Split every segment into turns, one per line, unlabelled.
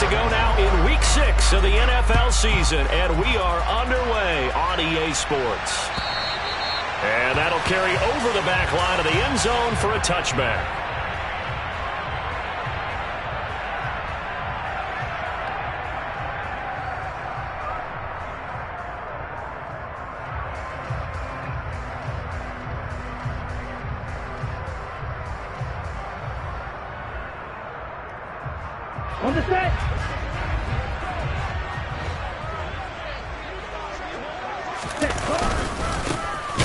to go now in Week 6 of the NFL season, and we are underway on EA Sports. And that'll carry over the back line of the end zone for a touchback.
On the set.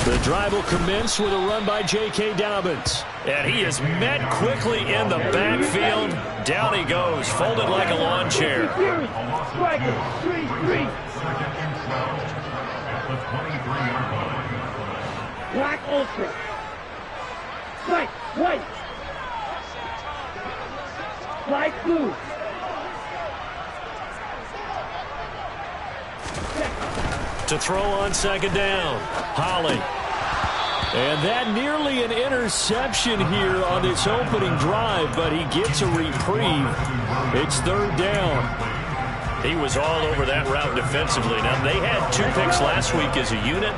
The drive will commence with a run by J.K. Dobbins. And he is met quickly in the backfield. Down he goes, folded like a lawn chair.
Black ultra. White, white. Light blue.
To throw on second down. Holly. And that nearly an interception here on this opening drive, but he gets a reprieve. It's third down. He was all over that route defensively. Now, they had 2 picks last week as a unit.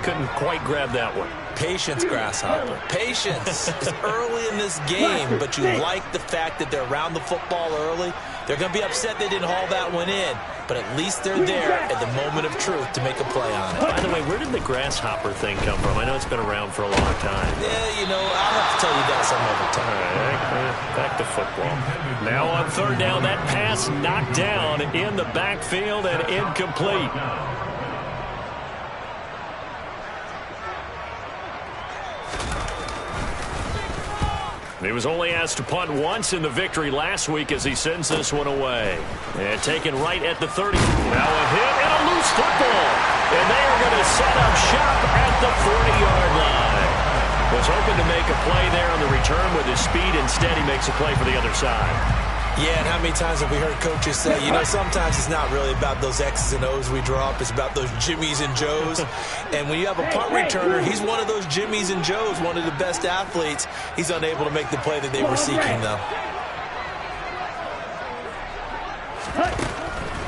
Couldn't quite grab that one.
Patience, Grasshopper. Patience. It's early in this game, but you like the fact that they're around the football early. They're going to be upset they didn't haul that one in, but at least they're there at the moment of truth to make a play on it.
By the way, where did the grasshopper thing come from? I know it's been around for a long time.
Yeah, you know, I'll have to tell you that some other time.
All right, back to football. Now on third down, that pass knocked down in the backfield and incomplete. He was only asked to punt once in the victory last week as he sends this one away. And taken right at the 30. Now a hit and a loose football. And they are going to set up shop at the 40-yard line. Was hoping to make a play there on the return with his speed. Instead, he makes a play for the other side.
Yeah, and how many times have we heard coaches say, you know, sometimes it's not really about those X's and O's we draw up. It's about those Jimmies and Joes. And when you have a punt returner, he's one of those Jimmies and Joes, one of the best athletes. He's unable to make the play that they were seeking, though.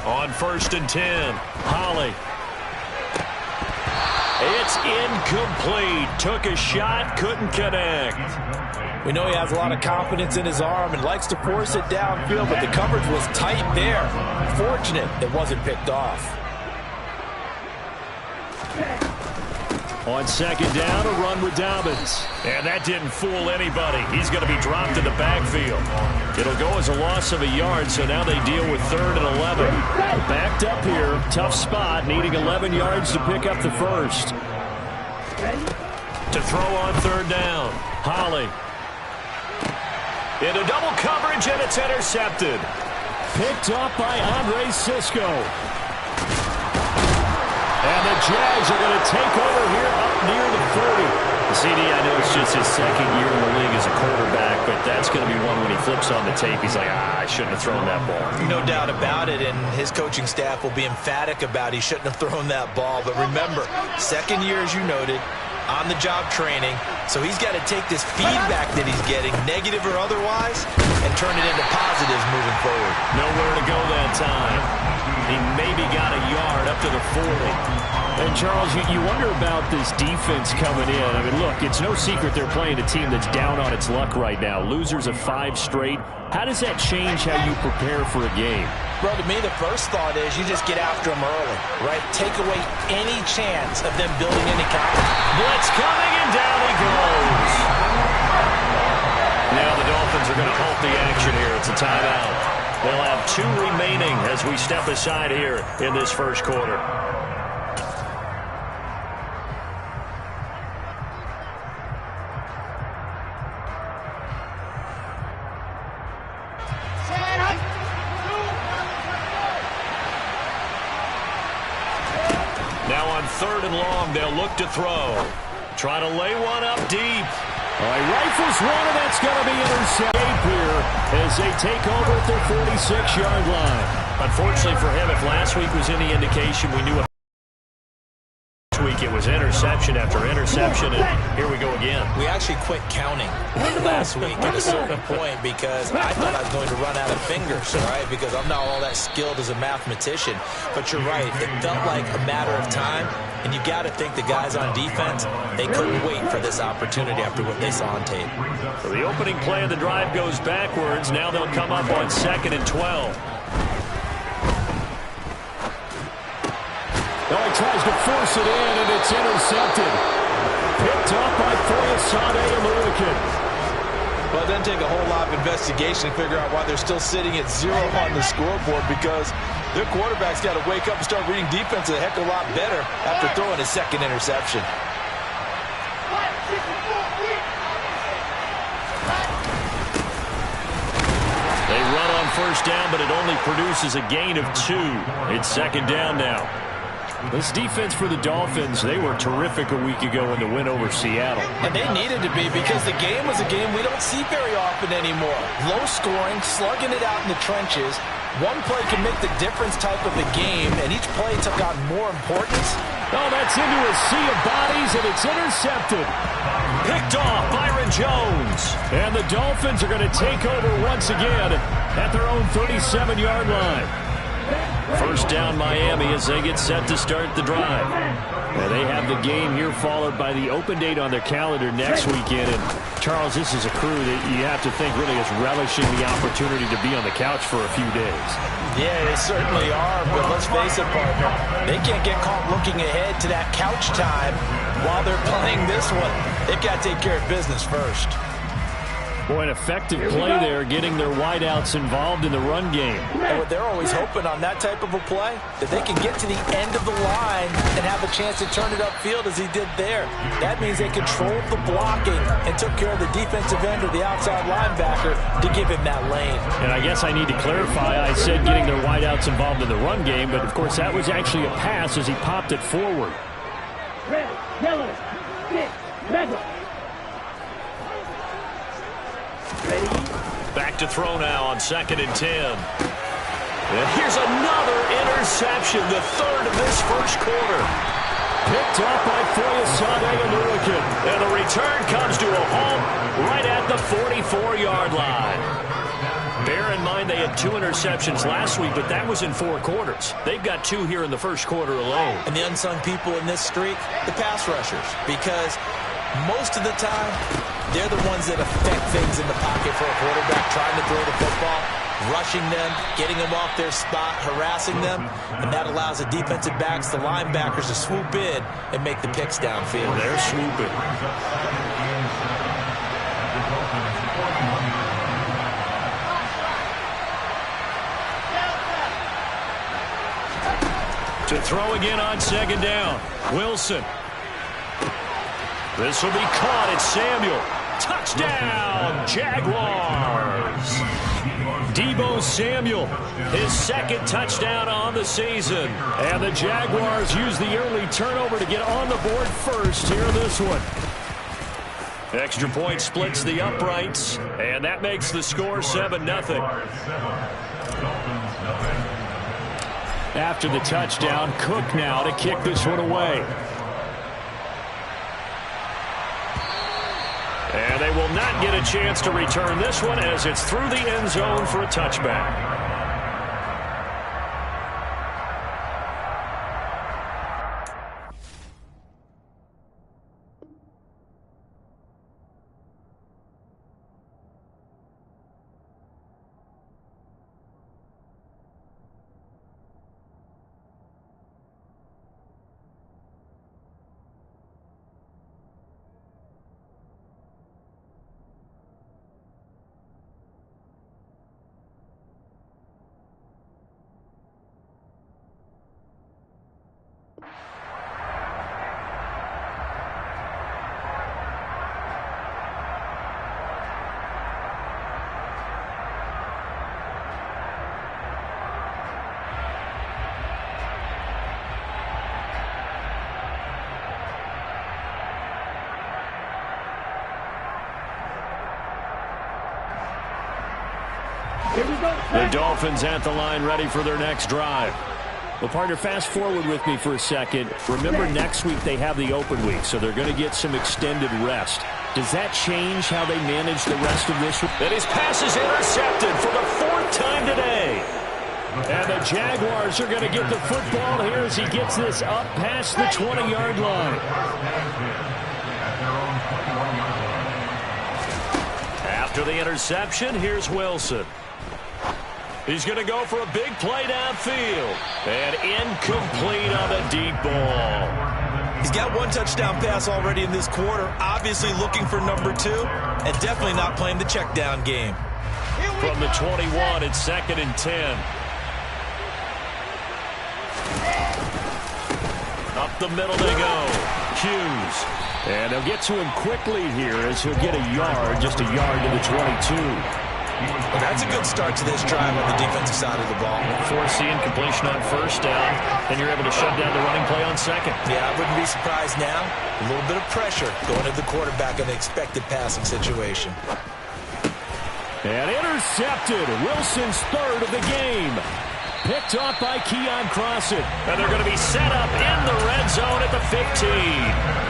On 1st and 10, Holly. It's incomplete. Took a shot, couldn't connect.
We know he has a lot of confidence in his arm and likes to force it downfield, but the coverage was tight there. Fortunate it wasn't picked off.
On second down, a run with Dobbins. And that didn't fool anybody. He's going to be dropped in the backfield. It'll go as a loss of a yard, so now they deal with 3rd and 11. Backed up here, tough spot, needing 11 yards to pick up the first. To throw on 3rd down, Holly. Into double coverage, and it's intercepted. Picked up by Andre Sisco. And the Jags are going to take over here up near the 30. CD, I know it's just his 2nd year in the league as a quarterback, but that's going to be one when he flips on the tape. He's like, I shouldn't have thrown that ball.
No doubt about it, and his coaching staff will be emphatic about he shouldn't have thrown that ball. But remember, 2nd year, as you noted, on-the-job training, so he's got to take this feedback that he's getting, negative or otherwise, and turn it into positives moving forward.
Nowhere to go that time. He maybe got a yard up to the 40. And, Charles, you wonder about this defense coming in. I mean, look, it's no secret they're playing a team that's down on its luck right now. Losers of 5 straight. How does that change how you prepare for a game?
Bro, to me, the first thought is you just get after them early, right? Take away any chance of them building any confidence.
Blitz coming, and down he goes. Now the Dolphins are going to halt the action here. It's a timeout. They'll have 2 remaining as we step aside here in this first quarter. Now on 3rd and long, they'll look to throw. Try to lay one up deep. All right, rifles one, and that's going to be intercepted here as they take over at their 46-yard line. Unfortunately for him, if last week was any indication, we knew Week it was interception after interception, and here we go again.
We actually quit counting last week at a certain point because I thought I was going to run out of fingers, right? Because I'm not all that skilled as a mathematician. But you're right, it felt like a matter of time, and you got to think the guys on defense, they couldn't wait for this opportunity after what they saw on tape.
So the opening play of the drive goes backwards. Now they'll come up on 2nd and 12. Oh, he tries to force it in, and it's intercepted. Picked up by Foyesade Aluakin.
Well, it doesn't take a whole lot of investigation to figure out why they're still sitting at 0 on the scoreboard, because their quarterback's got to wake up and start reading defense a heck of a lot better after throwing his second interception.
They run on first down, but it only produces a gain of 2. It's 2nd down now. This defense for the Dolphins, they were terrific a week ago in the win over Seattle.
And they needed to be, because the game was a game we don't see very often anymore. Low scoring, slugging it out in the trenches. One play can make the difference type of a game, and each play took on more importance.
Oh, that's into a sea of bodies, and it's intercepted. Picked off Byron Jones. And the Dolphins are going to take over once again at their own 37-yard line. First down Miami as they get set to start the drive. Now they have the game here followed by the open date on their calendar next weekend. And Charles, this is a crew that you have to think really is relishing the opportunity to be on the couch for a few days.
Yeah, they certainly are, but let's face it, partner. They can't get caught looking ahead to that couch time while they're playing this one. They've got to take care of business first.
Boy, an effective play there, getting their wideouts involved in the run game.
And what they're always hoping on that type of a play, that they can get to the end of the line and have a chance to turn it upfield as he did there. That means they controlled the blocking and took care of the defensive end or the outside linebacker to give him that lane.
And I guess I need to clarify, I said getting their wideouts involved in the run game, but of course that was actually a pass as he popped it forward.
Red, yellow, stick, mega. Ready?
Back to throw now on 2nd and 10. And here's another interception, the third of this first quarter. Picked up by Foyesade Aluakin. And the return comes to a halt right at the 44-yard line. Bear in mind they had 2 interceptions last week, but that was in 4 quarters. They've got 2 here in the first quarter alone.
And the unsung people in this streak, the pass rushers, because most of the time, they're the ones that affect things in the pocket for a quarterback, trying to throw the football, rushing them, getting them off their spot, harassing them, and that allows the defensive backs, the linebackers to swoop in and make the picks downfield.
They're swooping. To throw again on 2nd down. Wilson. This will be caught. It's Samuel. Touchdown, Jaguars. Deebo Samuel, his 2nd touchdown on the season. And the Jaguars use the early turnover to get on the board first here in this one. Extra point splits the uprights, and that makes the score 7-0. After the touchdown, Cook now to kick this one away. And they will not get a chance to return this one as it's through the end zone for a touchback. The Dolphins at the line ready for their next drive. Well, partner, fast forward with me for a second. Remember, next week they have the open week, so they're going to get some extended rest. Does that change how they manage the rest of this week?
And his pass is intercepted for the 4th time today.
And the Jaguars are going to get the football here as he gets this up past the 20-yard line.
After the interception, here's Wilson. He's going to go for a big play downfield. And incomplete on a deep ball.
He's got 1 touchdown pass already in this quarter. Obviously looking for number 2. And definitely not playing the check down game.
From the 21, it's 2nd and 10. Up the middle they go. Hughes.
And they'll get to him quickly here as he'll get a yard, just a yard to the 22.
Well, that's a good start to this drive on the defensive side of the ball.
Forcing completion on 1st down, and you're able to shut down the running play on 2nd.
Yeah, I wouldn't be surprised now. A little bit of pressure going to the quarterback in the expected passing situation.
And intercepted. Wilson's 3rd of the game. Picked off by Keon Crossett.
And they're going to be set up in the red zone at the 15.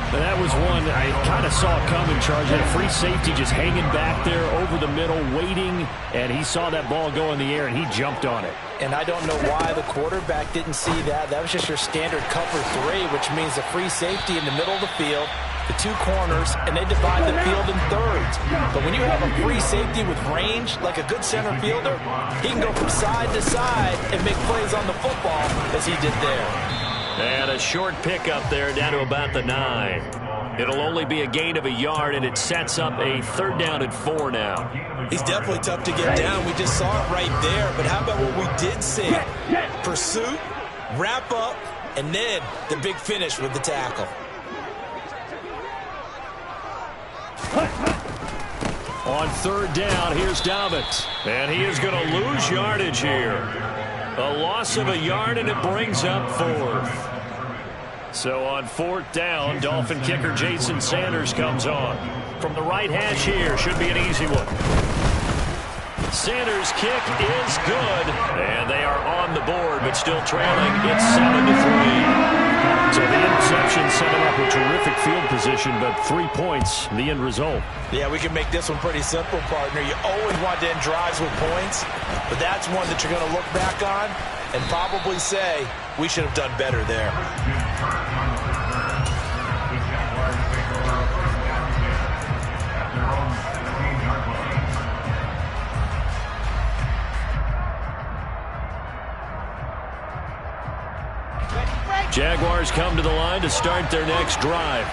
And that was one I kind of saw coming, Charles. That free safety just hanging back there over the middle, waiting, and he saw that ball go in the air, and he jumped on it.
And I don't know why the quarterback didn't see that. That was just your standard cover 3, which means a free safety in the middle of the field, the 2 corners, and they divide the field in thirds. But when you have a free safety with range, like a good center fielder, he can go from side to side and make plays on the football as he did there.
And a short pickup there down to about the 9. It'll only be a gain of a yard, and it sets up a 3rd down and 4 now.
He's definitely tough to get down. We just saw it right there. But how about what we did see? Pursuit, wrap up, and then the big finish with the tackle.
On 3rd down, here's Dobbins.
And he is going to lose yardage here. A loss of a yard, and it brings up 4th. So on 4th down, Dolphin kicker Jason Sanders comes on. From the right hash here, should be an easy one. Sanders' kick is good, and they are on the board, but still trailing. It's 7-3. So the interception set him up a terrific field position, but 3 points, the end result.
Yeah, we can make this one pretty simple, partner. You always want to end drives with points, but that's one that you're going to look back on and probably say, we should have done better there.
Jaguars come to the line to start their next drive.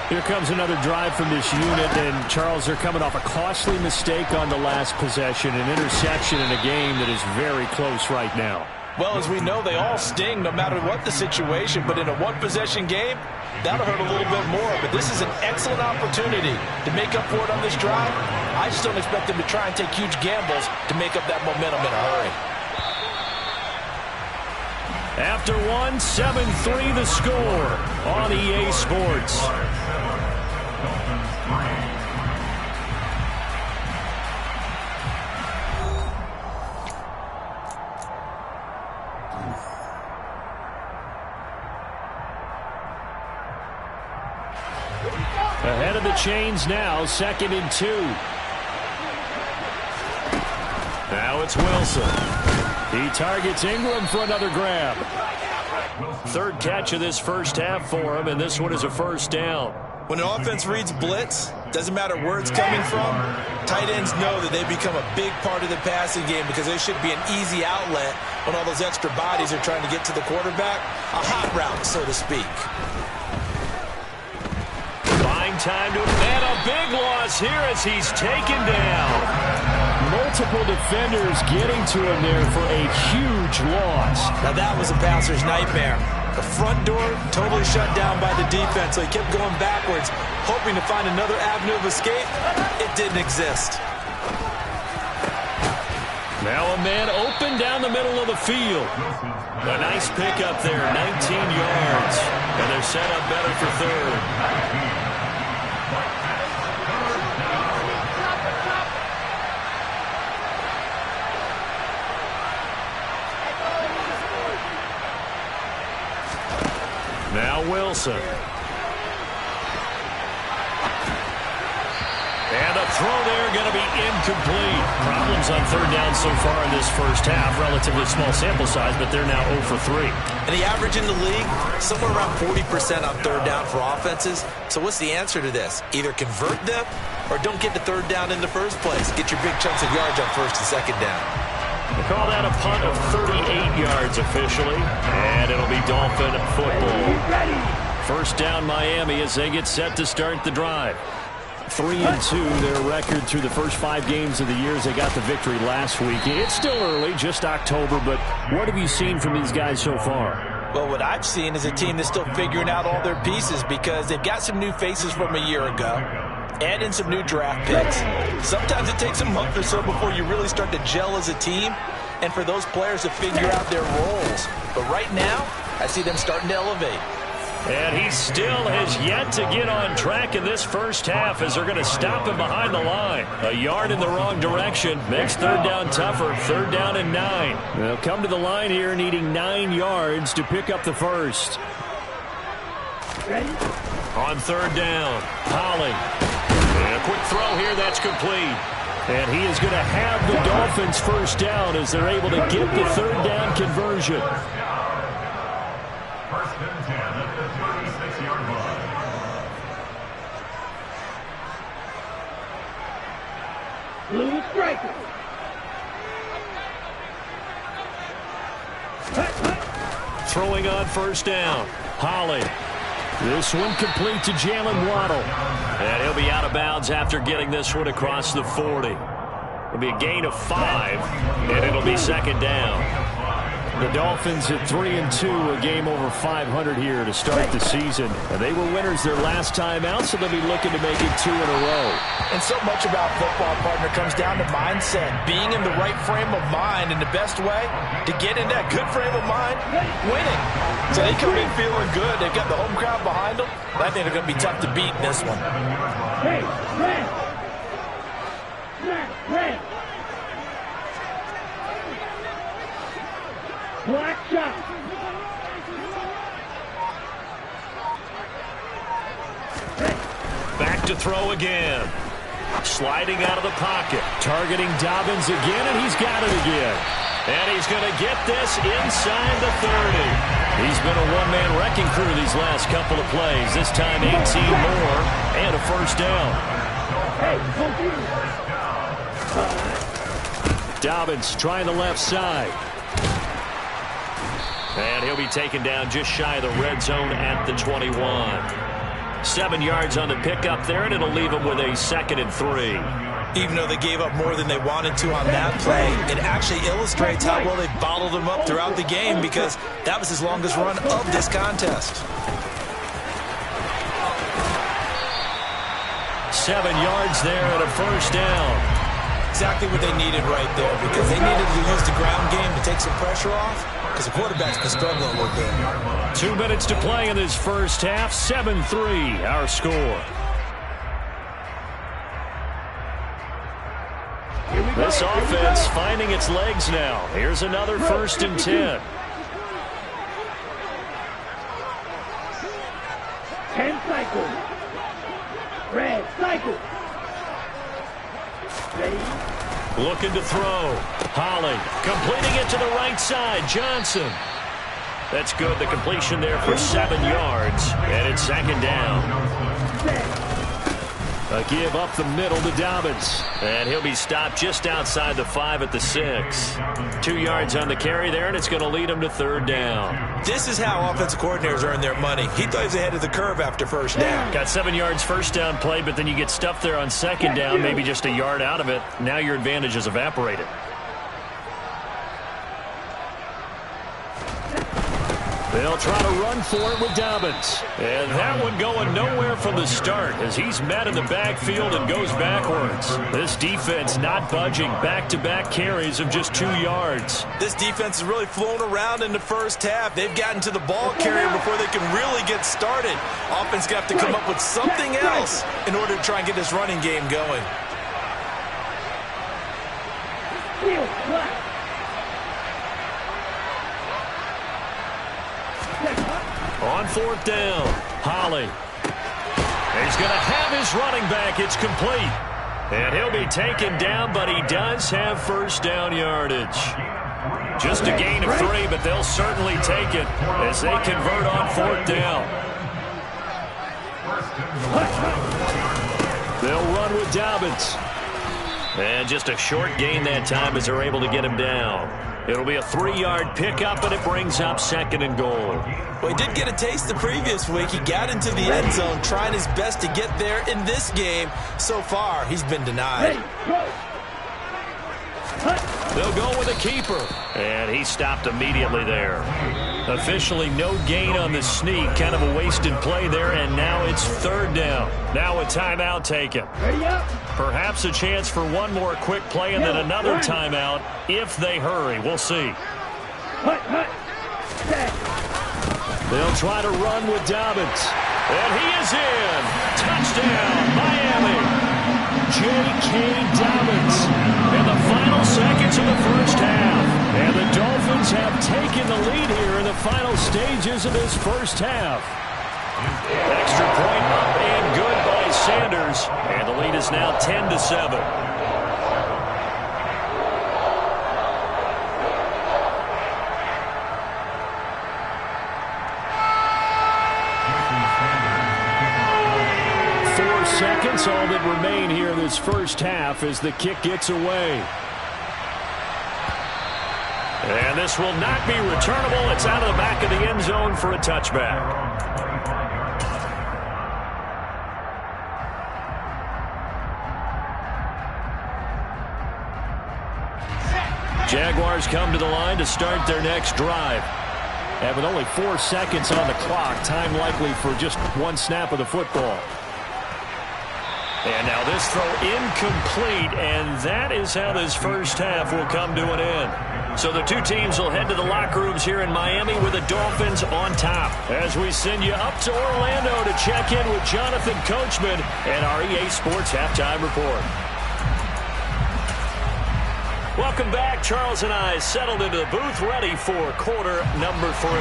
Here comes another drive from this unit, and Charles, they're coming off a costly mistake on the last possession, an interception in a game that is very close right now.
Well, as we know, they all sting no matter what the situation, but in a one-possession game, that'll hurt a little bit more. But this is an excellent opportunity to make up for it on this drive. I just don't expect them to try and take huge gambles to make up that momentum in a hurry.
After 7-3 the score on EA Sports. Ahead of the chains now, 2nd and 2. Now it's Wilson. He targets Ingram for another grab.
3rd catch of this first half for him, and this one is a 1st down.
When an offense reads blitz, doesn't matter where it's coming from, tight ends know that they become a big part of the passing game because they should be an easy outlet when all those extra bodies are trying to get to the quarterback. A hot route, so to speak.
Buying time to and a big loss here as he's taken down.
Multiple defenders getting to him there for a huge loss.
Now that was a passer's nightmare. The front door totally shut down by the defense, so he kept going backwards, hoping to find another avenue of escape. It didn't exist.
Now a man open down the middle of the field.
A nice pickup there, 19 yards. And they're set up better for 3rd.
Now Wilson. And a throw there going to be incomplete. Problems on third down so far in this first half. Relatively small sample size, but they're now 0 for 3.
And the average in the league, somewhere around 40% on third down for offenses. So what's the answer to this? Either convert them or don't get to third down in the first place. Get your big chunks of yards on first and second down.
They call that a punt of 38 yards officially, and it'll be Dolphin football. First down Miami as they get set to start the drive. 3-2, their record through the first 5 games of the year as they got the victory last week. It's still early, just October, but what have you seen from these guys so far?
Well, what I've seen is a team that's still figuring out all their pieces because they've got some new faces from a year ago. Add in some new draft picks. Sometimes it takes a month or so before you really start to gel as a team and for those players to figure out their roles. But right now, I see them starting to elevate.
And he still has yet to get on track in this first half as they're going to stop him behind the line. A yard in the wrong direction makes third down tougher. Third down and 9. They'll come to the line here needing 9 yards to pick up the first. On third down, Holly. And a quick throw here, that's complete. And he is going to have the Dolphins first down as they're able to get the third down conversion.
First and 10 at the 36-yard line.
Blue striker.
Throwing on first down, Holly. This one complete to Jalen Waddle. And he'll be out of bounds after getting this one across the 40. It'll be a gain of 5, and it'll be second down. The Dolphins at 3-2, a game over 500 here to start the season. And they were winners their last time out, so they'll be looking to make it 2 in a row.
And so much about football, partner, comes down to mindset. Being in the right frame of mind, and the best way to get in that good frame of mind, winning. So they come in feeling good. They've got the home crowd behind them. But I think they're going to be tough to beat in this one.
Hey, red. Red. Black shot.
Back to throw again. Sliding out of the pocket. Targeting Dobbins again, and he's got it again. And he's going to get this inside the 30. He's been a one-man wrecking crew these last couple of plays. This time 18 more and a first down. Dobbins trying the left side. And he'll be taken down just shy of the red zone at the 21. 7 yards on the pickup there, and it'll leave him with a 2nd and 3.
Even though they gave up more than they wanted to on that play, it actually illustrates how well they bottled them up throughout the game because that was his longest run of this contest.
7 yards there and a first down.
Exactly what they needed right there because they needed to use the ground game to take some pressure off because the quarterback's been struggling a little bit.
2 minutes to play in this first half. 7-3 our score. This offense finding its legs now. Here's another 1st and 10.
10 cycles. Red cycle. Ready?
Looking to throw. Holly completing it to the right side. Johnson. That's good. The completion there for 7 yards. And it's 2nd down. A give up the middle to Dobbins. And he'll be stopped just outside the 5 at the 6. 2 yards on the carry there, and it's going to lead him to 3rd down.
This is how offensive coordinators earn their money. He thought he was ahead of the curve after first down.
Got 7 yards first down play, but then you get stuffed there on 2nd down, maybe just a yard out of it. Now your advantage is evaporated. They'll try to run for it with Dobbins. And that one going nowhere from the start as he's met in the backfield and goes backwards. This defense not budging. Back-to-back carries of just 2 yards.
This defense has really flown around in the first half. They've gotten to the ball carrier before they can really get started. Offense going to have to come up with something else in order to try and get this running game going.
On 4th down. Holly. He's going to have his running back. It's complete. And he'll be taken down, but he does have first down yardage. Just a gain of 3, but they'll certainly take it as they convert on 4th down. They'll run with Dobbins. And just a short gain that time as they're able to get him down. It'll be a 3-yard pickup, and it brings up 2nd and goal.
Well, he did get a taste the previous week. He got into the end zone, trying his best to get there in this game. So far, he's been denied.
They'll go with a keeper. And he stopped immediately there. Officially no gain on the sneak. Kind of a wasted play there, and now it's 3rd down. Now a timeout taken. Perhaps a chance for one more quick play and then another timeout if they hurry. We'll see. They'll try to run with Dobbins. And he is in. Touchdown, Miami. J.K. Dobbins in the final seconds of the first half. And the Dolphins have taken the lead here in the final stages of this first half. Extra point up and good by Sanders. And the lead is now 10-7. Seconds, all that remain here in this first half as the kick gets away. And this will not be returnable. It's out of the back of the end zone for a touchback. Jaguars come to the line to start their next drive. And with only 4 seconds on the clock, time likely for just one snap of the football. And now this throw incomplete, and that is how this first half will come to an end. So the two teams will head to the locker rooms here in Miami with the Dolphins on top. As we send you up to Orlando to check in with Jonathan Coachman and our EA Sports Halftime Report. Welcome back. Charles and I settled into the booth ready for quarter number 3.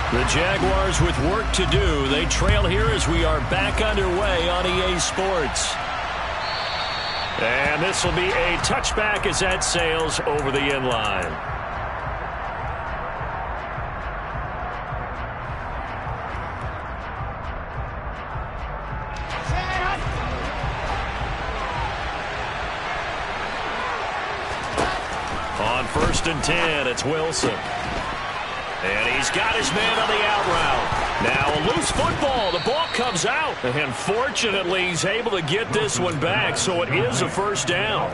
The Jaguars with work to do. They trail here as we are back underway on EA Sports. And this will be a touchback as that sails over the end line. On 1st and 10, it's Wilson. And he's got his man on the out route. Now a loose football. The ball comes out. And fortunately, he's able to get this one back, so it is a first down.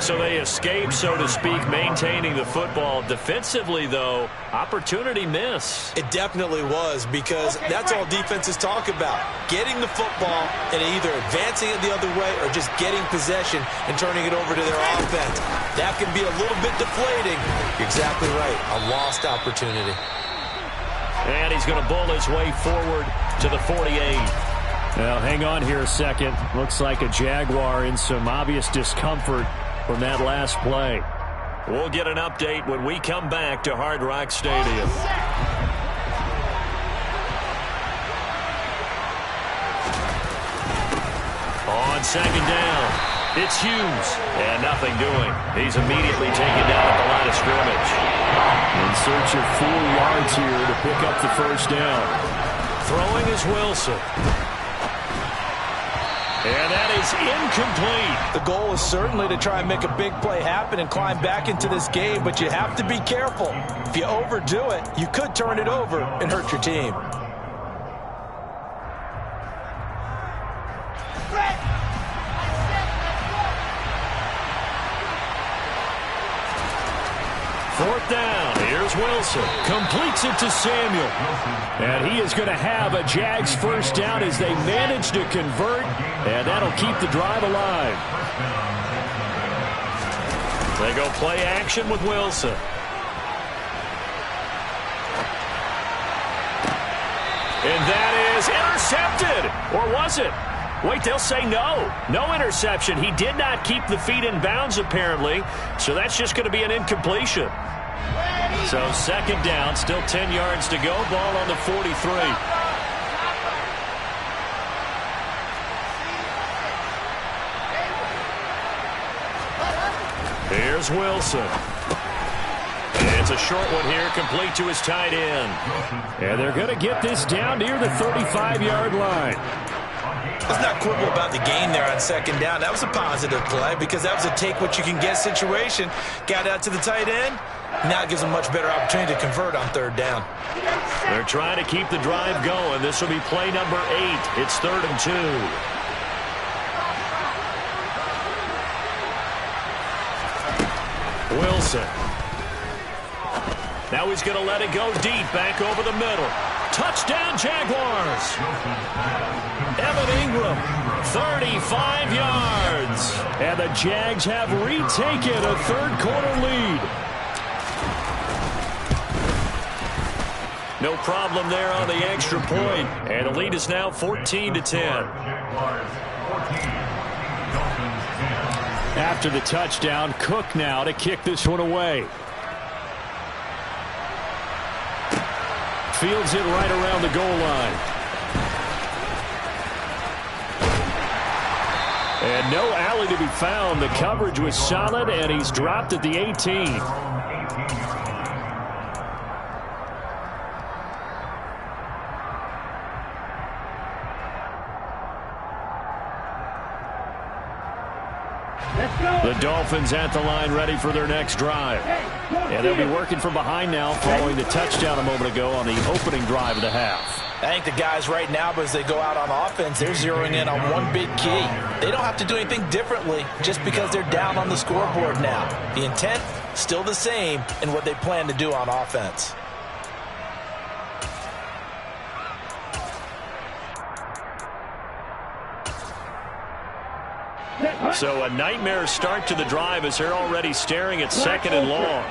So they escape, so to speak, maintaining the football. Defensively, though, opportunity miss.
It definitely was, because that's all defenses talk about. Getting the football and either advancing it the other way or just getting possession and turning it over to their offense. That can be a little bit deflating. You're exactly right. A lost opportunity.
And he's going to bull his way forward to the 48. Now, hang on here a second. Looks like a Jaguar in some obvious discomfort from that last play. We'll get an update when we come back to Hard Rock Stadium. On 2nd down, it's Hughes, and nothing doing. He's immediately taken down at the line of scrimmage. In search of 4 yards here to pick up the first down. Throwing is Wilson. And that is incomplete.
The goal is certainly to try and make a big play happen and climb back into this game, but you have to be careful. If you overdo it, you could turn it over and hurt your team.
Fourth down. Here's Wilson. Completes it to Samuel. And he is going to have a Jags first down as they manage to convert. And that'll keep the drive alive. They go play action with Wilson. And that is intercepted. Or was it? Wait, they'll say no. No interception. He did not keep the feet in bounds, apparently. So that's just going to be an incompletion. So second down, still 10 yards to go. Ball on the 43. Here's Wilson. It's a short one here, complete to his tight end. And they're going to get this down near the 35-yard line.
Let's not quibble about the gain there on second down. That was a positive play because that was a take-what-you-can-get situation. Got out to the tight end. Now it gives them a much better opportunity to convert on third down.
They're trying to keep the drive going. This will be play number 8. It's 3rd and 2. Wilson. Now he's going to let it go deep, back over the middle. Touchdown, Jaguars. Evan Ingram, 35 yards. And the Jags have retaken a third-quarter lead. No problem there on the extra point. And the lead is now 14-10. After the touchdown, Cook now to kick this one away. Fields it right around the goal line. And no alley to be found. The coverage was solid, and he's dropped at the 18. The Dolphins at the line ready for their next drive. And they'll be working from behind now following the touchdown a moment ago on the opening drive of the half.
I think the guys right now, as they go out on offense, they're zeroing in on one big key. They don't have to do anything differently just because they're down on the scoreboard now. The intent, still the same in what they plan to do on offense.
So a nightmare start to the drive as they're already staring at 2nd and long.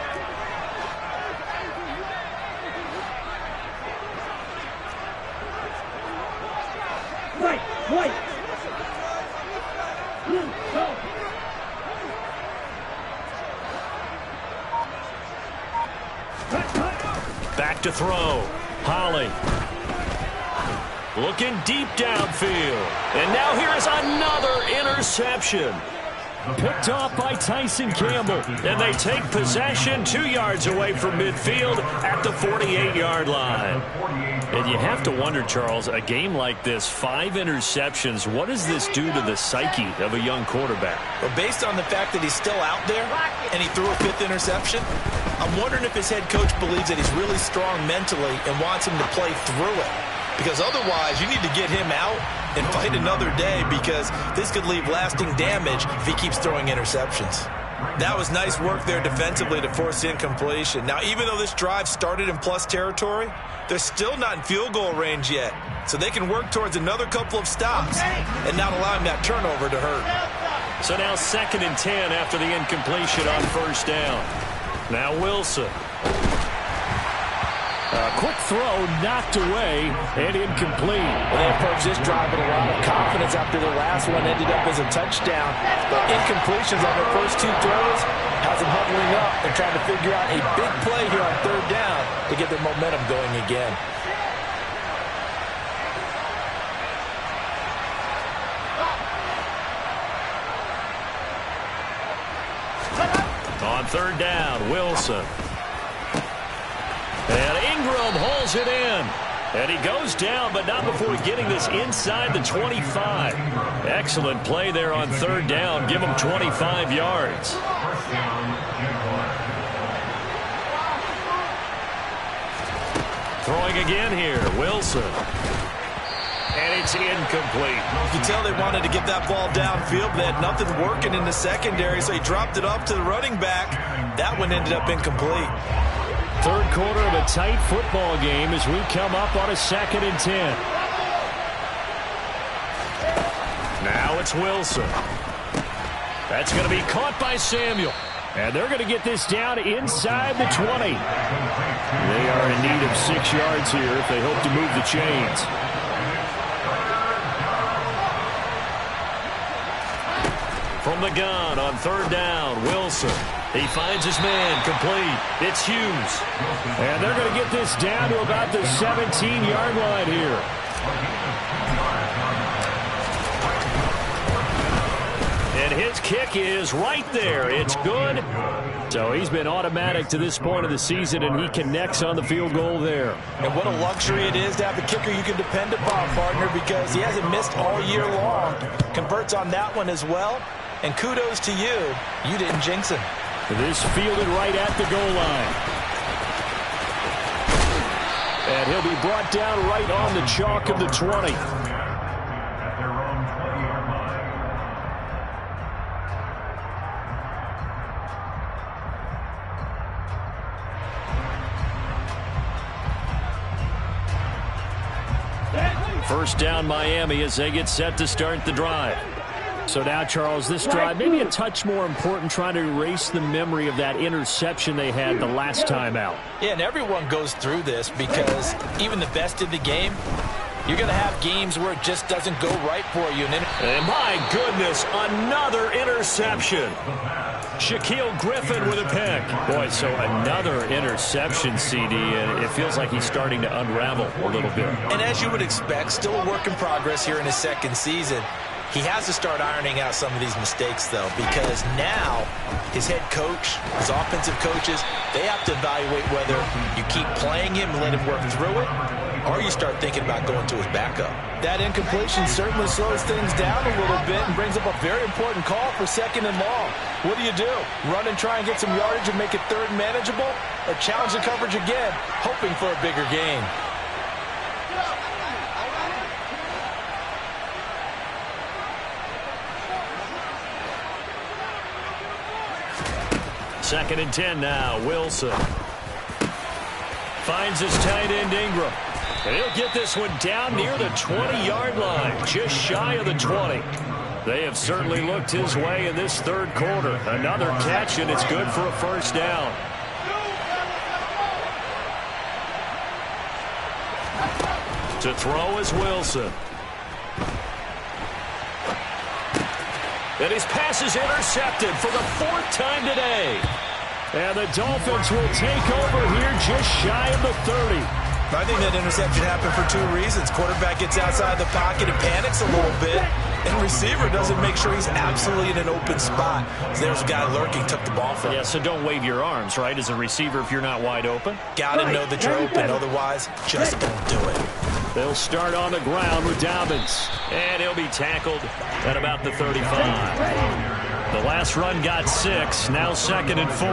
Back to throw. Holly. Looking deep downfield. And now here is another interception. Picked off by Tyson Campbell. And they take possession 2 yards away from midfield at the 48-yard line. And you have to wonder, Charles, a game like this, 5 interceptions, what does this do to the psyche of a young quarterback?
Well, based on the fact that he's still out there and he threw a 5th interception, I'm wondering if his head coach believes that he's really strong mentally and wants him to play through it. Because otherwise, you need to get him out and fight another day because this could leave lasting damage if he keeps throwing interceptions. That was nice work there defensively to force the incompletion. Now, even though this drive started in plus territory, they're still not in field goal range yet. So they can work towards another couple of stops and not allowing that turnover to hurt.
So now 2nd and 10 after the incompletion on 1st down. Now Wilson. A quick throw knocked away and incomplete.
Well, they approached this drive with a lot of confidence after their last one ended up as a touchdown. But incompletions on their first 2 throws has them huddling up. They're trying to figure out a big play here on 3rd down to get their momentum going again.
On 3rd down, Wilson. And Ingram hauls it in. And he goes down, but not before getting this inside the 25. Excellent play there on 3rd down. Give him 25 yards. Throwing again here, Wilson. And it's incomplete.
You can tell they wanted to get that ball downfield, but they had nothing working in the secondary, so he dropped it off to the running back. That one ended up incomplete.
3rd quarter of a tight football game as we come up on a 2nd and 10. Now it's Wilson. That's going to be caught by Samuel. And they're going to get this down inside the 20. They are in need of 6 yards here if they hope to move the chains. From the gun on 3rd down, Wilson. He finds his man, complete. It's Hughes. And they're going to get this down to about the 17-yard line here. And his kick is right there. It's good. So he's been automatic to this point of the season, and he connects on the field goal there.
And what a luxury it is to have a kicker you can depend upon, partner, because he hasn't missed all year long. Converts on that one as well. And kudos to you. You didn't jinx him.
This fielded right at the goal line. And he'll be brought down right on the chalk of the 20.
At their own 20-yard line.
First down Miami as they get set to start the drive. So now, Charles, this drive maybe a touch more important, trying to erase the memory of that interception they had the last time out.
Yeah, and everyone goes through this because even the best in the game, you're going to have games where it just doesn't go right for you.
And my goodness, another interception. Shaquille Griffin with a pick. Boy, so another interception, CD, and it feels like he's starting to unravel a little bit.
And as you would expect, still a work in progress here in his second season. He has to start ironing out some of these mistakes, though, because now his head coach, his offensive coaches, they have to evaluate whether you keep playing him and let him work through it, or you start thinking about going to his backup. That incompletion certainly slows things down a little bit and brings up a very important call for 2nd and long. What do? Run and try and get some yardage and make it 3rd and manageable, or challenge the coverage again, hoping for a bigger gain?
Second and 10 now. Wilson finds his tight end Ingram. And he'll get this one down near the 20-yard line, just shy of the 20. They have certainly looked his way in this 3rd quarter. Another catch, and it's good for a first down. To throw is Wilson. And his pass is intercepted for the 4th time today. And the Dolphins will take over here just shy of the 30.
I think that interception happened for 2 reasons. Quarterback gets outside the pocket and panics a little bit, and receiver doesn't make sure he's absolutely in an open spot. So there's a guy lurking, took the ball from him.
Yeah, so don't wave your arms, right, as a receiver if you're not wide open.
Gotta know that you're open, otherwise just don't do it.
They'll start on the ground with Dobbins, and he'll be tackled at about the 35. The last run got 6, now 2nd and 4.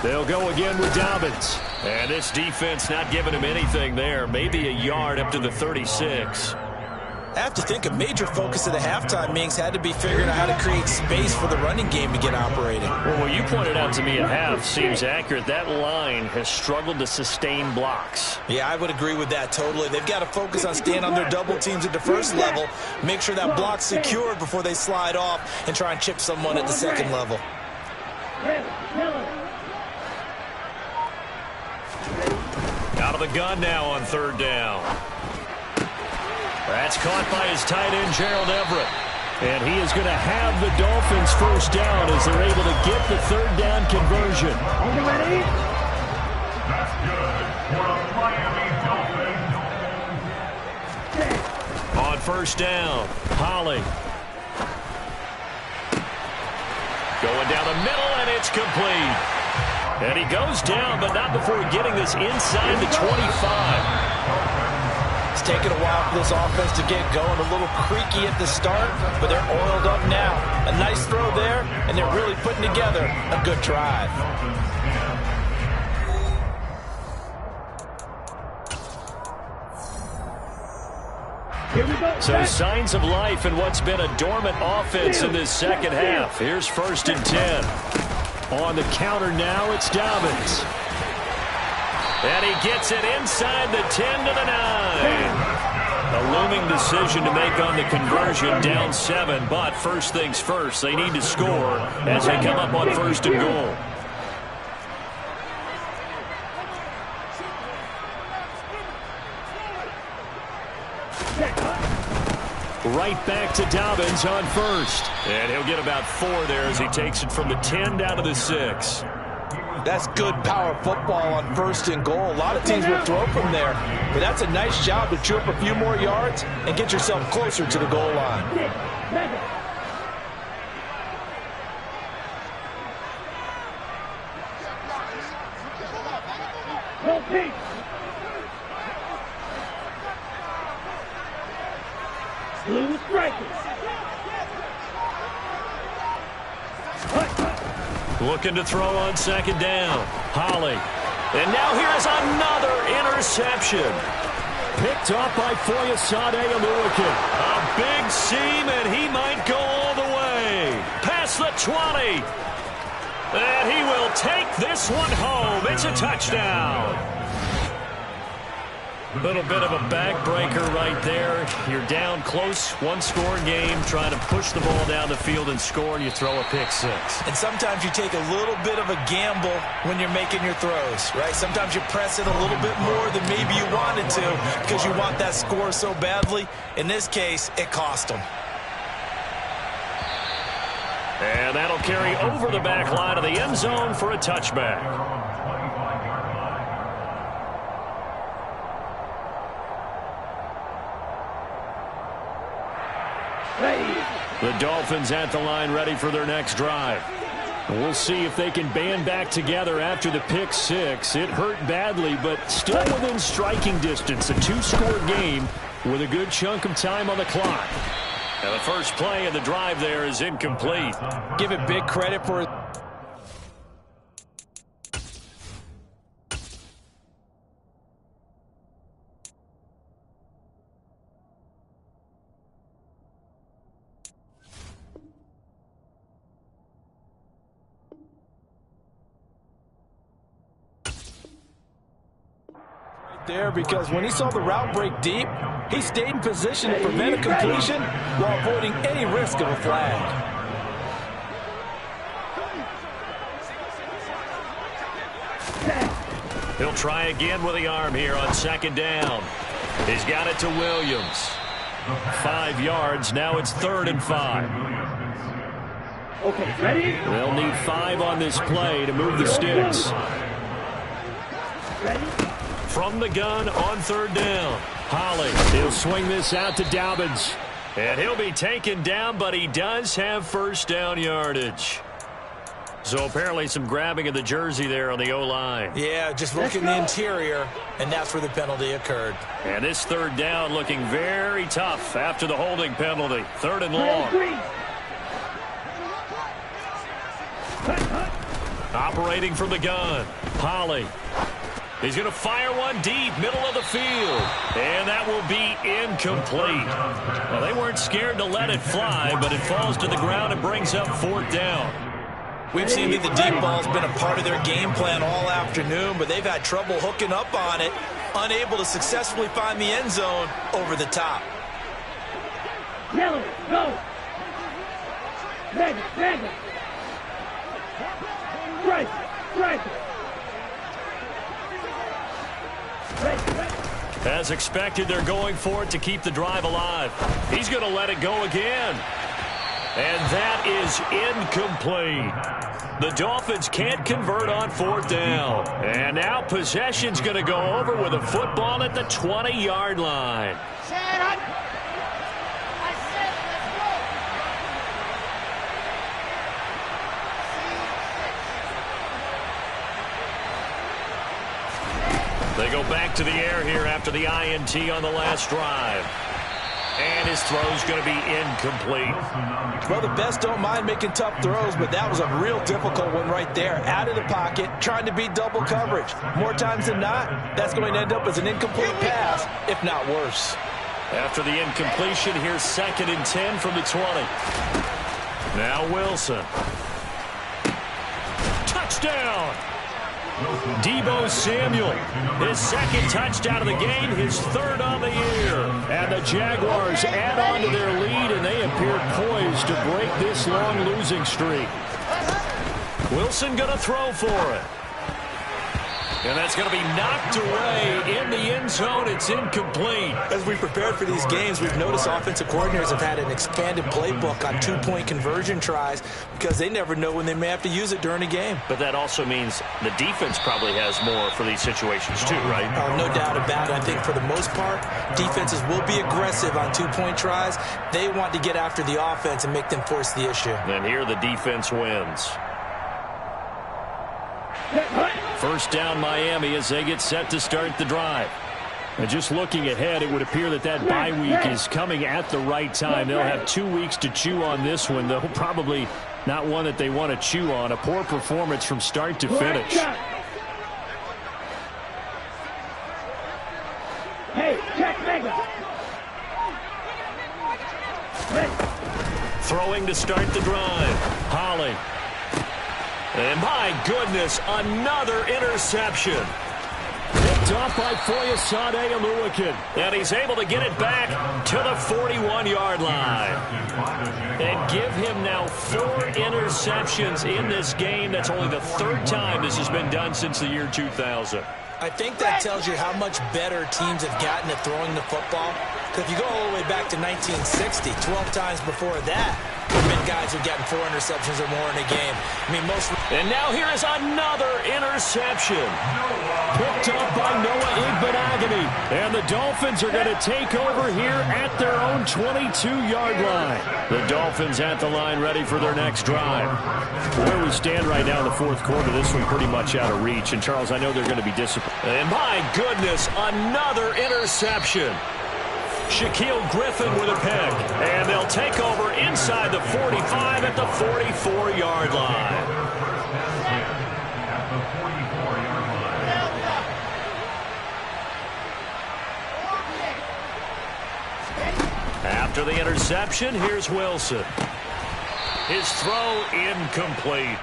They'll go again with Dobbins. And this defense not giving him anything there. Maybe a yard up to the 36.
I have to think a major focus of the halftime meetings had to be figuring out how to create space for the running game to get operating.
Well, what you pointed out to me at half seems accurate. That line has struggled to sustain blocks.
Yeah, I would agree with that totally. They've got to focus on staying on their double teams at the first level, make sure that block's secured before they slide off and try and chip someone at the second level.
Out of the gun now on 3rd down. That's caught by his tight end, Gerald Everett. And he is going to have the Dolphins first down as they're able to get the 3rd down conversion.
That's good for a Miami Dolphin.
On first down, Holly. Going down the middle, and it's complete. And he goes down, but not before getting this inside the 25.
It's taken a while for this offense to get going. A little creaky at the start, but they're oiled up now. A nice throw there, and they're really putting together a good drive.
So signs of life in what's been a dormant offense in this second half. Here's 1st and 10. On the counter now, it's Dobbins. And he gets it inside the 10 to the 9. A looming decision to make on the conversion, down 7. But first things first, they need to score as they come up on 1st and goal. Right back to Dobbins on 1st. And he'll get about 4 there as he takes it from the 10 down to the 6.
That's good power football on 1st and goal. A lot of teams will throw from there, but that's a nice job to chew up a few more yards and get yourself closer to the goal line.
Blue strikers.
Looking to throw on 2nd down. Holly. And now here's another interception. Picked off by Foyesade Aluakin. A big seam, and he might go all the way. Past the 20. And he will take this one home. It's a touchdown. A little bit of a backbreaker right there. You're down close, 1-score game, trying to push the ball down the field and score, and you throw a pick 6.
And sometimes you take a little bit of a gamble when you're making your throws, right? Sometimes you press it a little bit more than maybe you wanted to because you want that score so badly. In this case, it cost them.
And that'll carry over the back line of the end zone for a touchback. The Dolphins at the line ready for their next drive. We'll see if they can band back together after the pick 6. It hurt badly, but still within striking distance. A 2-score game with a good chunk of time on the clock. And the first play of the drive there is incomplete.
Give it big credit for there, because when he saw the route break deep, he stayed in position to prevent a completion while avoiding any risk of a flag.
He'll try again with the arm here on 2nd down. He's got it to Williams. 5 yards. Now it's 3rd and 5.
Okay, ready?
They'll need 5 on this play to move the sticks.
Ready?
From the gun on 3rd down. Holly, he'll swing this out to Dobbins. And he'll be taken down, but he does have 1st down yardage. So apparently some grabbing of the jersey there on the O-line.
Yeah, just looking the interior, and that's where the penalty occurred.
And this 3rd down looking very tough after the holding penalty. 3rd and long. Operating from the gun. Holly. He's going to fire one deep, middle of the field. And that will be incomplete. Well, they weren't scared to let it fly, but it falls to the ground and brings up 4th down.
We've seen that the deep ball's been a part of their game plan all afternoon, but they've had trouble hooking up on it, unable to successfully find the end zone over the top.
Yellow, go! Red, red! Right, right!
As expected, they're going for it to keep the drive alive. He's going to let it go again. And that is incomplete. The Dolphins can't convert on 4th down. And now possession's going to go over with a football at the 20-yard line. They go back to the air here after the INT on the last drive. And his throw's going to be incomplete.
Well, the best don't mind making tough throws, but that was a real difficult one right there. Out of the pocket, trying to beat double coverage. More times than not, that's going to end up as an incomplete pass, if not worse.
After the incompletion, here's 2nd and 10 from the 20. Now Wilson. Touchdown! Deebo Samuel, his second touchdown of the game, his third on the year. And the Jaguars add on to their lead, and they appear poised to break this long losing streak. Wilson going to throw for it. And that's going to be knocked away in the end zone. It's incomplete.
As we prepared for these games, we've noticed offensive coordinators have had an expanded playbook on two-point conversion tries because they never know when they may have to use it during a game.
But that also means the defense probably has more for these situations too, right?
No doubt about it. I think for the most part, defenses will be aggressive on two-point tries. They want to get after the offense and make them force the issue.
And here the defense wins. First down Miami as they get set to start the drive. And just looking ahead, it would appear that that bye week is coming at the right time. They'll have 2 weeks to chew on this one, though probably not one that they want to chew on. A poor performance from start to finish.
Hey, check Mega.
Throwing to start the drive. Holly. And my goodness, another interception. Picked off by Foyesade Oluwakin. And he's able to get it back to the 41-yard line. And give him now 4 interceptions in this game. That's only the 3rd time this has been done since the year 2000.
I think that tells you how much better teams have gotten at throwing the football. Because if you go all the way back to 1960, 12 times before that, there have been guys who've gotten 4 interceptions or more in a game. I mean, most.
And now here is another interception. Picked up by Noah Igbenogany. And the Dolphins are going to take over here at their own 22-yard line. The Dolphins at the line ready for their next drive. Where we stand right now in the 4th quarter, this one pretty much out of reach. And, Charles, I know they're going to be disappointed. And, my goodness, another interception. Shaquille Griffin with a pick. And they'll take over inside the 45 at the 44-yard line. After the interception, here's Wilson. His throw incomplete.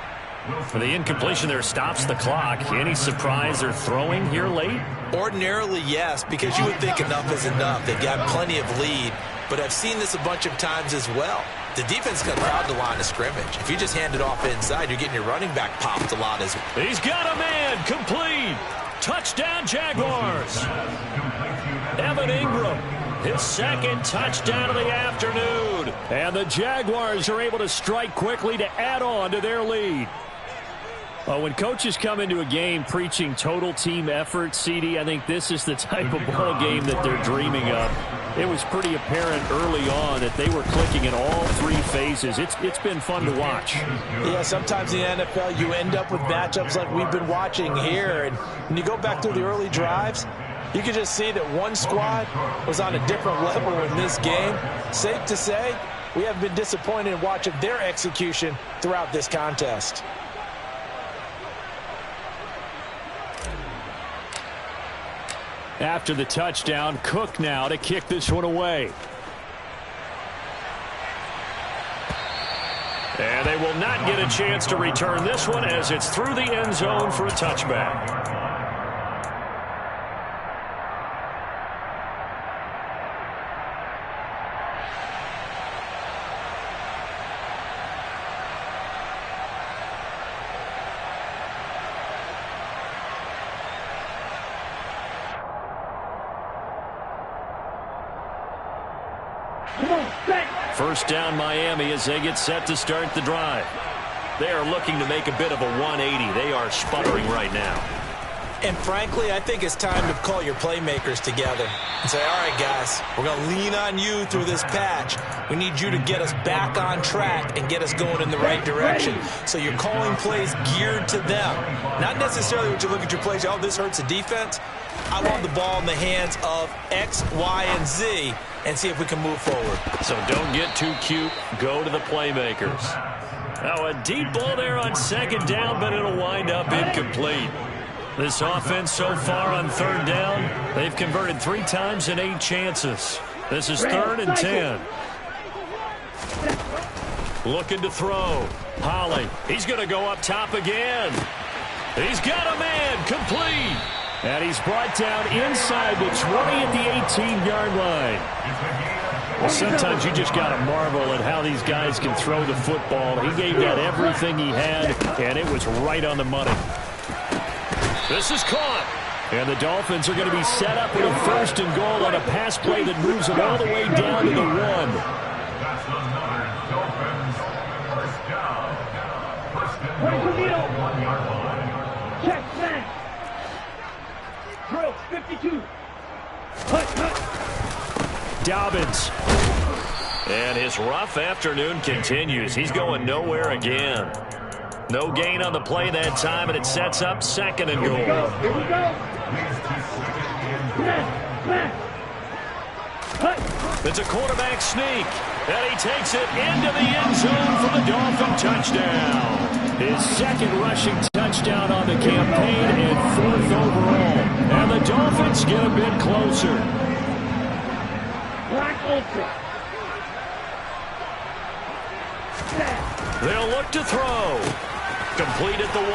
For the incompletion there stops the clock. Any surprise they're throwing here late?
Ordinarily, yes, because you would think enough is enough. They've got plenty of lead, but I've seen this a bunch of times as well. The defense got crowd the line of scrimmage. If you just hand it off inside, you're getting your running back popped a lot as well.
He's got a man, complete. Touchdown Jaguars. Evan Ingram, his 2nd touchdown of the afternoon. And the Jaguars are able to strike quickly to add on to their lead. When coaches come into a game preaching total team effort, CD, I think this is the type of ball game that they're dreaming of. It was pretty apparent early on that they were clicking in all 3 phases. It's been fun to watch.
Yeah, sometimes in the NFL you end up with matchups like we've been watching here. And when you go back through the early drives, you can just see that one squad was on a different level in this game. Safe to say, we have been disappointed in watching their execution throughout this contest.
After the touchdown, Cook now to kick this one away. And they will not get a chance to return this one as it's through the end zone for a touchback. First down Miami as they get set to start the drive. They are looking to make a bit of a 180. They are sputtering right now.
And frankly, I think it's time to call your playmakers together and say, all right, guys, we're going to lean on you through this patch. We need you to get us back on track and get us going in the right direction. So you're calling plays geared to them. Not necessarily when you look at your plays, oh, this hurts the defense. I want the ball in the hands of X, Y, and Z and see if we can move forward.
So don't get too cute. Go to the playmakers. Now a deep ball there on 2nd down, but it'll wind up incomplete. This offense so far on 3rd down, they've converted 3 times in 8 chances. This is 3rd and 10. Looking to throw. Holly, he's going to go up top again. He's got a man, complete. And he's brought down inside the 20 at the 18-yard line. Well, sometimes you just got to marvel at how these guys can throw the football. He gave that everything he had, and it was right on the money. This is caught. And the Dolphins are going to be set up with a 1st and goal on a pass play that moves them all the way down to the 1.
That's another Dolphins first down. First and goal at the 1-yard line.
Check, snap. Drill, 52. Hut.
Dobbins. And his rough afternoon continues. He's going nowhere again. No gain on the play that time, and it sets up 2nd and goal.
Here we go.
It's a quarterback sneak, and he takes it into the end zone for the Dolphin touchdown. His 2nd rushing touchdown on the campaign and 4th overall. And the Dolphins get a bit closer.
Black ultra.
They'll look to throw. Complete at the 1.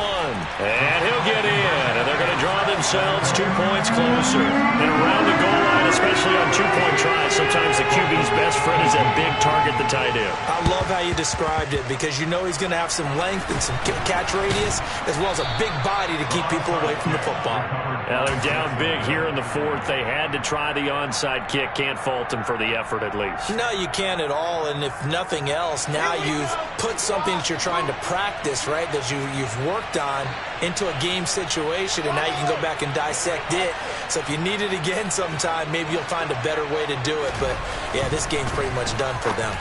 And he'll get in. And they're going to draw themselves 2 points closer. And around the goal line, especially on 2-point tries, sometimes the QB's best friend is that big target, the tight end.
I love how you described it because you know he's going to have some length and some catch radius as well as a big body to keep people away from the football.
Now they're down big here in the 4th. They had to try the onside kick. Can't fault them for the effort at least.
No, you can't at all. And if nothing else, now you've put something that you're trying to practice, right, that you've worked on into a game situation, and now you can go back and dissect it. So if you need it again sometime, maybe you'll find a better way to do it. But, yeah, this game's pretty much done for them.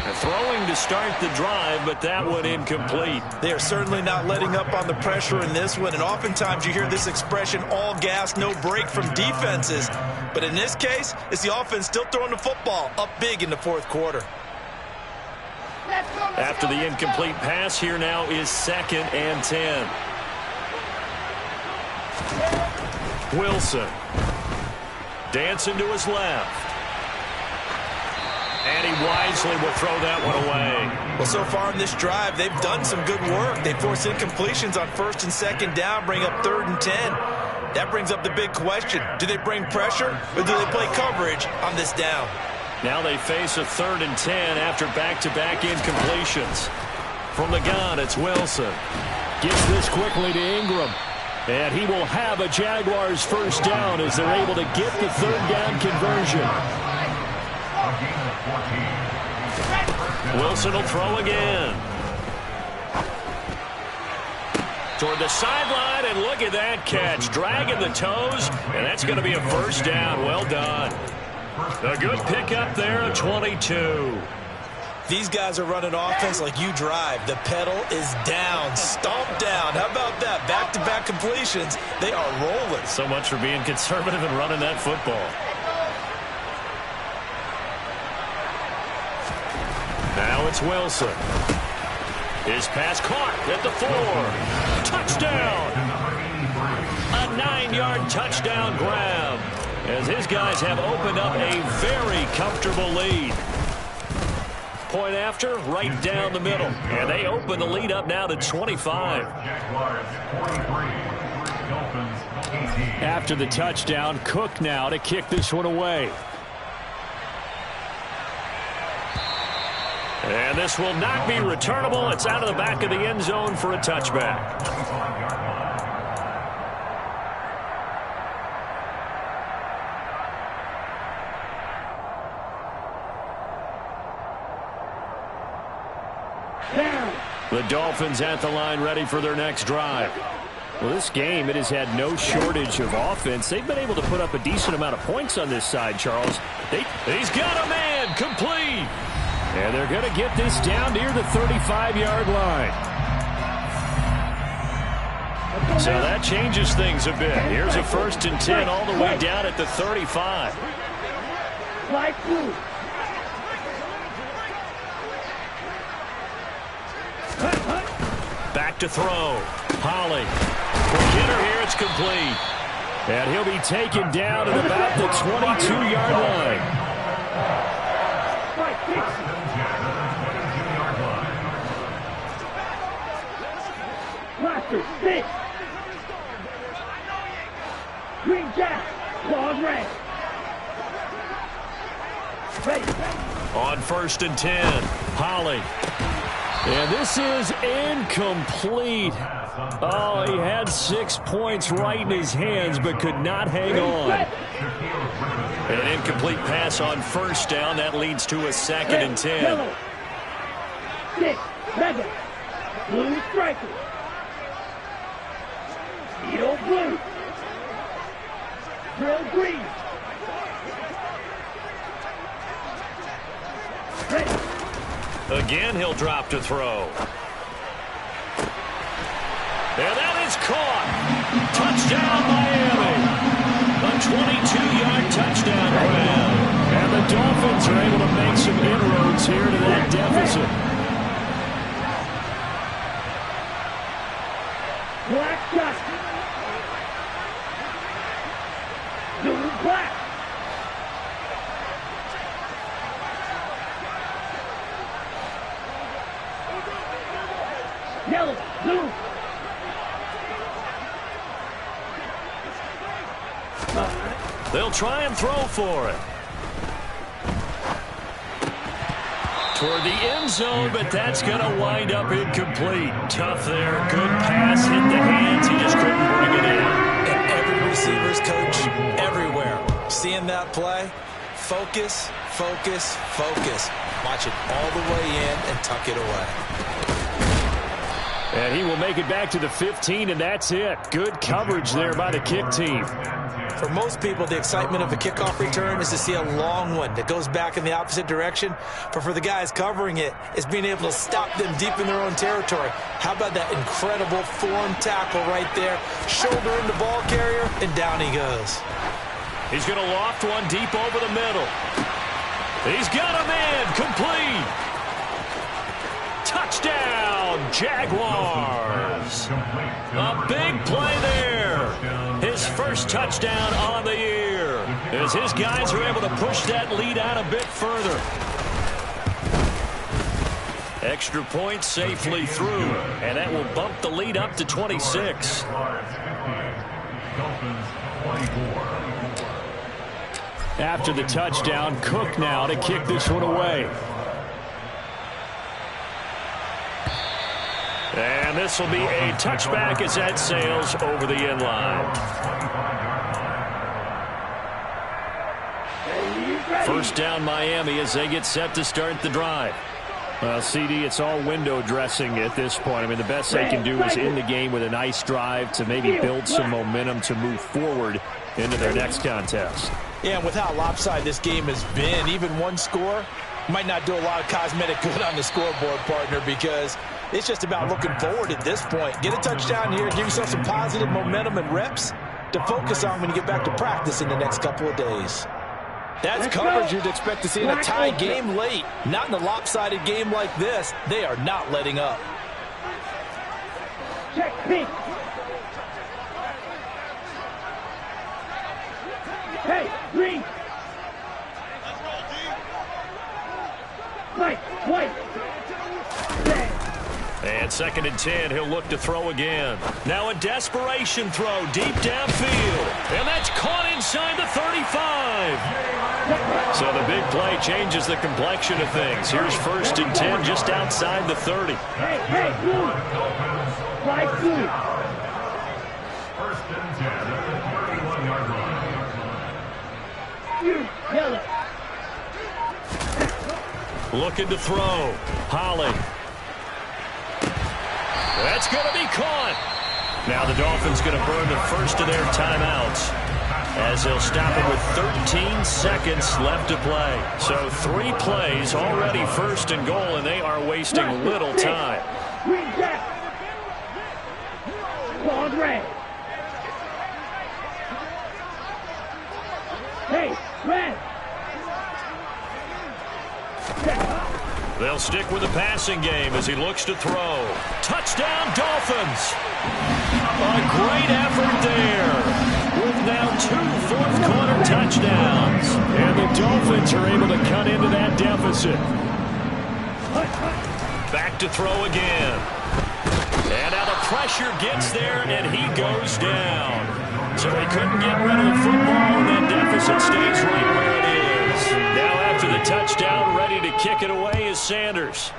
They're throwing to start the drive, but that one incomplete.
They are certainly not letting up on the pressure in this one, and oftentimes you hear this expression, all gas, no break from defenses. But in this case, it's the offense still throwing the football up big in the 4th quarter.
After the incomplete pass, here now is 2nd and 10. Wilson. Dancing to his left. And he wisely will throw that one away.
Well, so far in this drive, they've done some good work. They forced incompletions on 1st and 2nd down, bring up 3rd and 10. That brings up the big question. Do they bring pressure or do they play coverage on this down?
Now they face a 3rd and 10 after back-to-back incompletions. From the gun, it's Wilson. Gets this quickly to Ingram. And he will have a Jaguars first down as they're able to get the 3rd down conversion. Wilson will throw again. Toward the sideline, and look at that catch. Dragging the toes, and that's going to be a first down. Well done. A good pickup there at 22.
These guys are running offense like you drive. The pedal is down, stomped down. How about that? Back-to-back completions. They are rolling.
So much for being conservative and running that football. Now it's Wilson. His pass caught at the 4. Touchdown! A 9-yard touchdown grab as his guys have opened up a very comfortable lead. Point after, right down the middle. And they open the lead up now to 25. After the touchdown, Cook now to kick this one away. And this will not be returnable. It's out of the back of the end zone for a touchback. The Dolphins at the line ready for their next drive. Well, this game, it has had no shortage of offense. They've been able to put up a decent amount of points on this side, Charles. He's got a man, complete. And they're going to get this down near the 35-yard line. So that changes things a bit. Here's a 1st and 10 all the way down at the 35. Back to throw. Holly. For Kidder here, it's complete. And he'll be taken down at about the 22-yard line.
Blaster, 6.
first and 10. Holly. And this is incomplete. Oh, he had 6 points right in his hands, but could not hang on. An incomplete pass on first down. That leads to a second and 10.
Yellow. 6, 7. Blue striker. Yellow blue. Drill green. Ready.
Again, he'll drop to throw. And that is caught. Touchdown, Miami. A 22-yard touchdown grab. And the Dolphins are able to make some inroads here to that deficit.
Black shot. Blue black. Yellow, blue.
They'll try and throw for it. Toward the end zone, but that's going to wind up incomplete. Tough there. Good pass. Hit the hands. He just couldn't bring it in.
And every receiver's coach everywhere. Seeing that play, focus, focus, focus. Watch it all the way in and tuck it away.
And he will make it back to the 15, and that's it. Good coverage there by the kick team.
For most people, the excitement of a kickoff return is to see a long one that goes back in the opposite direction. But for the guys covering it, it's being able to stop them deep in their own territory. How about that incredible form tackle right there? Shoulder in the ball carrier, and down he goes.
He's going to loft one deep over the middle. He's got a man. Complete. Touchdown, Jaguars. A big play there. His first touchdown on the year. As his guys are able to push that lead out a bit further. Extra point safely through. And that will bump the lead up to 26. After the touchdown, Cook now to kick this one away. And this will be a touchback as that sails over the end line. First down, Miami, as they get set to start the drive. Well, CD, it's all window dressing at this point. I mean, the best they can do is end the game with a nice drive to maybe build some momentum to move forward into their next contest.
Yeah, and with how lopsided this game has been, even one score might not do a lot of cosmetic good on the scoreboard, partner, because it's just about looking forward at this point. Get a touchdown here, give yourself some positive momentum and reps to focus on when you get back to practice in the next couple of days. That's coverage you'd expect to see in a tie game late. Not in a lopsided game like this. They are not letting up.
Check pink. Hey, green. White.
And second and 10, he'll look to throw again. Now a desperation throw deep downfield. And that's caught inside the 35. So the big play changes the complexion of things. Here's first and 10 just outside the 30.
Hey, blue. White, blue.
First and 10 at the 31-yard line.
Yellow.
Looking to throw. Holly. That's going to be caught. Now the Dolphins going to burn the first of their timeouts as they'll stop it with 13 seconds left to play. So 3 plays already first and goal, and they are wasting little time.
Green jack. Claude red. Hey, red.
They'll stick with the passing game as he looks to throw. Touchdown, Dolphins! A great effort there with now 2 fourth-quarter touchdowns. And the Dolphins are able to cut into that deficit. Back to throw again. And now the pressure gets there, and he goes down. So he couldn't get rid of the football, and that deficit stays right where it is. Now after the touchdown, ready to kick it away is Sanders.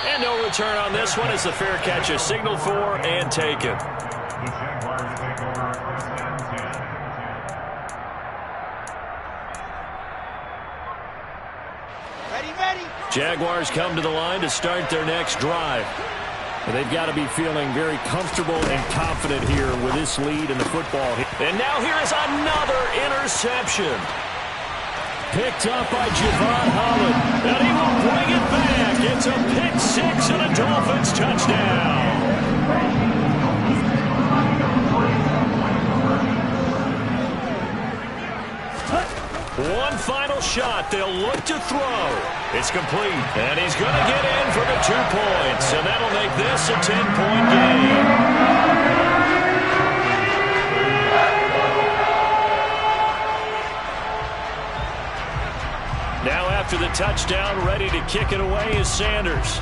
And no return on this one as the fair catch is signaled for and taken.
The Jaguars take over 1st and 10.
Jaguars come to the line to start their next drive. And they've got to be feeling very comfortable and confident here with this lead in the football.
And now here is another interception.
Picked up by Javon Holland.
And he will bring it back. It's a pick six and a Dolphins touchdown. One final shot. They'll look to throw. It's complete. And he's going to get in for the 2 points. And that'll make this a 10-point game. Now after the touchdown, ready to kick it away is Sanders.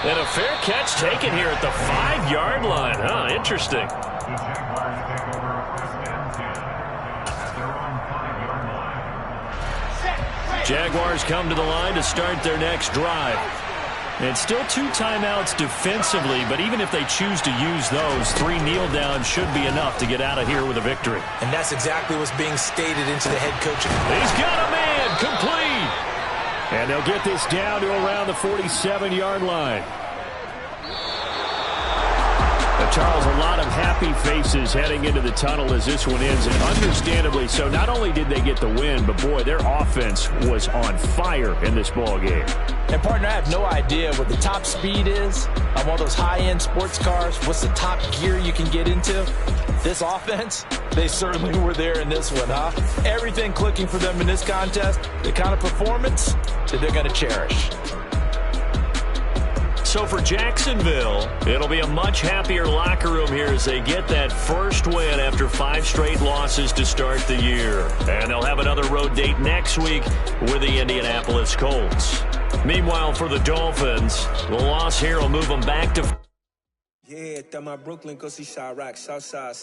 And a fair catch taken here at the 5-yard line. Huh, interesting.
The Jaguars take over 1st and 10 at their own 5-yard line.
Jaguars come to the line to start their next drive. And still 2 timeouts defensively, but even if they choose to use those, 3 kneel downs should be enough to get out of here with a victory.
And that's exactly what's being stated into the head coach.
He's got a man complete. And they'll get this down to around the 47-yard line. Charles, a lot of happy faces heading into the tunnel as this one ends, and understandably so. Not only did they get the win, but boy, their offense was on fire in this ball game.
And partner, I have no idea what the top speed is on one of those high-end sports cars. What's the top gear you can get into? This offense, they certainly were there in this one, huh? Everything clicking for them in this contest, the kind of performance that they're going to cherish.
So for Jacksonville, it'll be a much happier locker room here as they get that first win after 5 straight losses to start the year. And they'll have another road date next week with the Indianapolis Colts. Meanwhile, for the Dolphins, the loss here will move them back to...
Yeah, that my Brooklyn, go see Chirac, Southside,